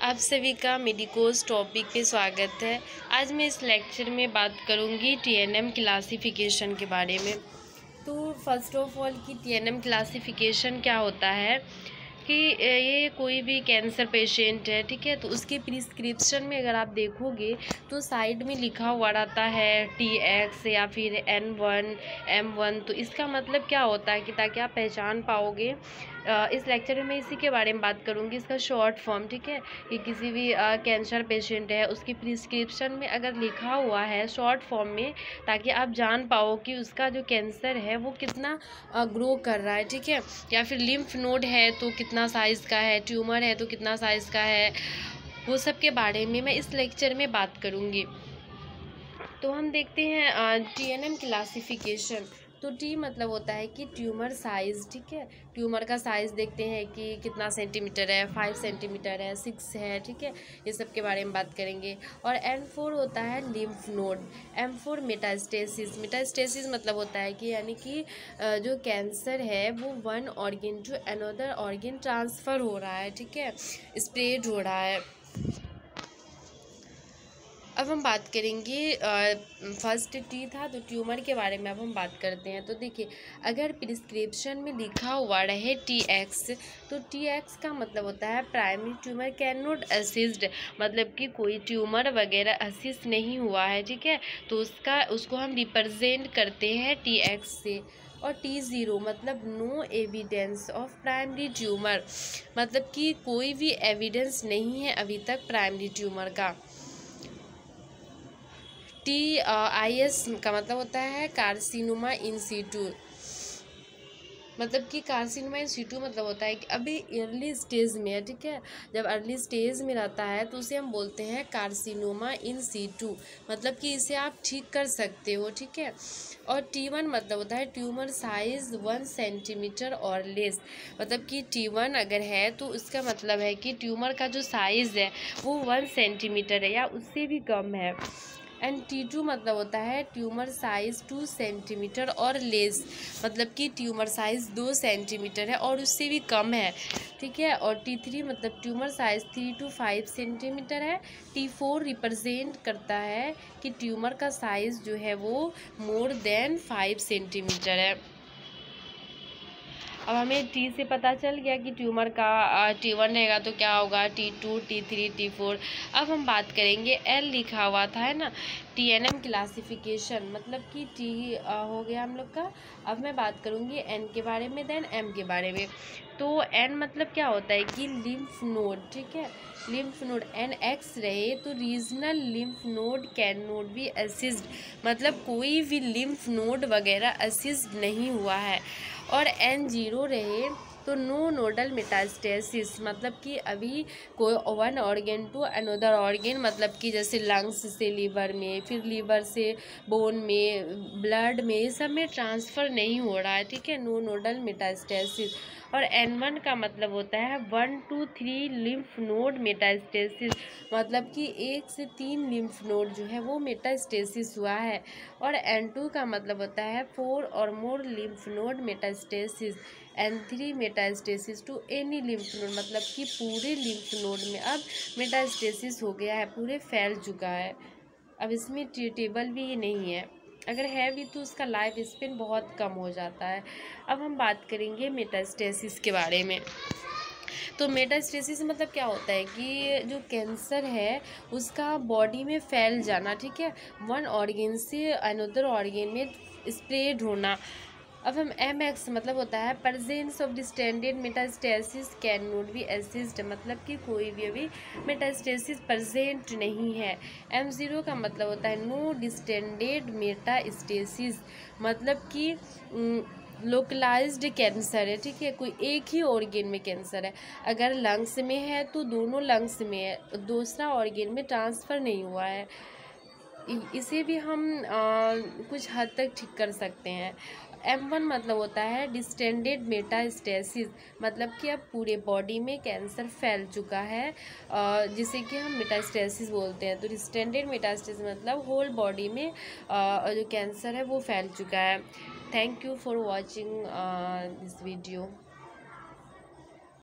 आप सभी का मेडिकोज टॉपिक पे स्वागत है। आज मैं इस लेक्चर में बात करूंगी टीएनएम क्लासिफिकेशन के बारे में। तो फर्स्ट ऑफ ऑल कि टीएनएम क्लासिफिकेशन क्या होता है कि ये कोई भी कैंसर पेशेंट है, ठीक है, तो उसके प्रिस्क्रिप्शन में अगर आप देखोगे तो साइड में लिखा हुआ रहता है TX या फिर N1 M1। तो इसका मतलब क्या होता है कि ताकि आप पहचान पाओगे। इस लेक्चर में मैं इसी के बारे में बात करूंगी, इसका शॉर्ट फॉर्म, ठीक है, कि किसी भी कैंसर पेशेंट है उसकी प्रिस्क्रिप्शन में अगर लिखा हुआ है शॉर्ट फॉर्म में, ताकि आप जान पाओ कि उसका जो कैंसर है वो कितना ग्रो कर रहा है, ठीक है, या फिर लिम्फ नोड है तो कितना साइज़ का है, ट्यूमर है तो कितना साइज़ का है, वो सब के बारे में मैं इस लेक्चर में बात करूँगी। तो हम देखते हैं टीएनएम क्लासिफिकेशन। तो टी मतलब होता है कि ट्यूमर साइज़, ठीक है, ट्यूमर का साइज़ देखते हैं कि कितना सेंटीमीटर है, 5 सेंटीमीटर है, 6 है, ठीक है, ये सब के बारे में बात करेंगे। और N4 होता है lymph node. M4 metastasis. Metastasis मतलब होता है कि यानी कि जो कैंसर है वो one organ to another organ transfer हो रहा है, ठीक है, स्प्रेड हो रहा है। अब हम बात करेंगे फर्स्ट टी था तो ट्यूमर के बारे में अब हम बात करते हैं। तो देखिए, अगर प्रिस्क्रिप्शन में लिखा हुआ रहे TX, तो TX का मतलब होता है primary tumour can not assist, मतलब कि कोई ट्यूमर वगैरह असिस्ट नहीं हुआ है, ठीक है, तो उसको हम रिप्रेजेंट करते हैं TX से। और T0 मतलब no evidence of primary tumour, मतलब कि कोई भी एविडेंस नहीं है अभी तक प्राइमरी ट्यूमर का। TIS का मतलब होता है कार्सिनोमा इन सीटू, मतलब कि कार्सिनोमा इन सीटू मतलब होता है कि अभी अर्ली स्टेज में है, ठीक है, जब अर्ली स्टेज में रहता है तो उसे हम बोलते हैं कार्सिनोमा इन सीटू, मतलब कि इसे आप ठीक कर सकते हो, ठीक है। और T1 मतलब होता है ट्यूमर साइज 1 सेंटीमीटर और लेस, मतलब कि T1 अगर है तो उसका मतलब है कि ट्यूमर का जो साइज़ है वो 1 सेंटीमीटर है या उससे भी कम है। एंड T2 मतलब होता है ट्यूमर साइज़ 2 सेंटीमीटर और लेस, मतलब कि ट्यूमर साइज़ 2 सेंटीमीटर है और उससे भी कम है, ठीक है। और T3 मतलब ट्यूमर साइज़ 3 to 5 सेंटीमीटर है। T4 रिप्रेजेंट करता है कि ट्यूमर का साइज़ जो है वो मोर देन 5 सेंटीमीटर है। अब हमें टी से पता चल गया कि ट्यूमर का T1 रहेगा तो क्या होगा, T2, T3, T4। अब हम बात करेंगे L लिखा हुआ था, है ना, टीएनएम क्लासिफिकेशन, मतलब कि टी हो गया हम लोग का। अब मैं बात करूँगी N के बारे में, देन M के बारे में। तो N मतलब क्या होता है कि लिम्फ नोड, ठीक है, लिम्फ नोड NX रहे तो regional lymph node can not be assist, मतलब कोई भी लिम्फ नोड वगैरह असिस्ट नहीं हुआ है। और N0 रहे तो नो नोडल मेटास्टेसिस, मतलब कि अभी कोई one organ to another organ, मतलब कि जैसे लंग्स से लीवर में, फिर लीवर से बोन में, ब्लड में, ये सब में ट्रांसफ़र नहीं हो रहा है, ठीक है, नो नोडल मेटास्टेसिस। और N1 का मतलब होता है 1 to 3 लिम्फ नोड मेटास्टेसिस, मतलब कि 1 से 3 लिम्फ नोड जो है वो मेटास्टेसिस हुआ है। और N2 का मतलब होता है 4 और more lymph node metastasis. N3 metastasis to any lymph node, मतलब कि पूरे लिम्फ नोड में अब मेटास्टेसिस हो गया है, पूरे फैल चुका है, अब इसमें ट्रीटेबल भी नहीं है, अगर है भी तो उसका लाइफ स्पेन बहुत कम हो जाता है। अब हम बात करेंगे मेटास्टेसिस के बारे में। तो मेटास्टेसिस मतलब क्या होता है कि जो कैंसर है उसका बॉडी में फैल जाना, ठीक है, वन ऑर्गन से अनदर ऑर्गन में स्प्रेड होना। अब हम MX मतलब होता है presence of distended metastasis can not be assist, मतलब कि कोई भी अभी मेटास्टेसिस प्रेजेंट नहीं है। M0 का मतलब होता है नो डिस्टेंडेड मेटास्टेसिस, मतलब कि लोकलाइज्ड कैंसर है, ठीक है, कोई एक ही ऑर्गन में कैंसर है, अगर लंग्स में है तो दोनों लंग्स में है, दूसरा ऑर्गन में ट्रांसफ़र नहीं हुआ है, इसे भी हम कुछ हद तक ठीक कर सकते हैं। M1 मतलब होता है डिस्टेंडेड मेटास्टेसिस, मतलब कि अब पूरे बॉडी में कैंसर फैल चुका है, जिसे कि हम मेटास्टेसिस बोलते हैं। तो डिस्टेंडेड मेटास्टेसिस मतलब होल बॉडी में जो कैंसर है वो फैल चुका है। Thank you for watching this video.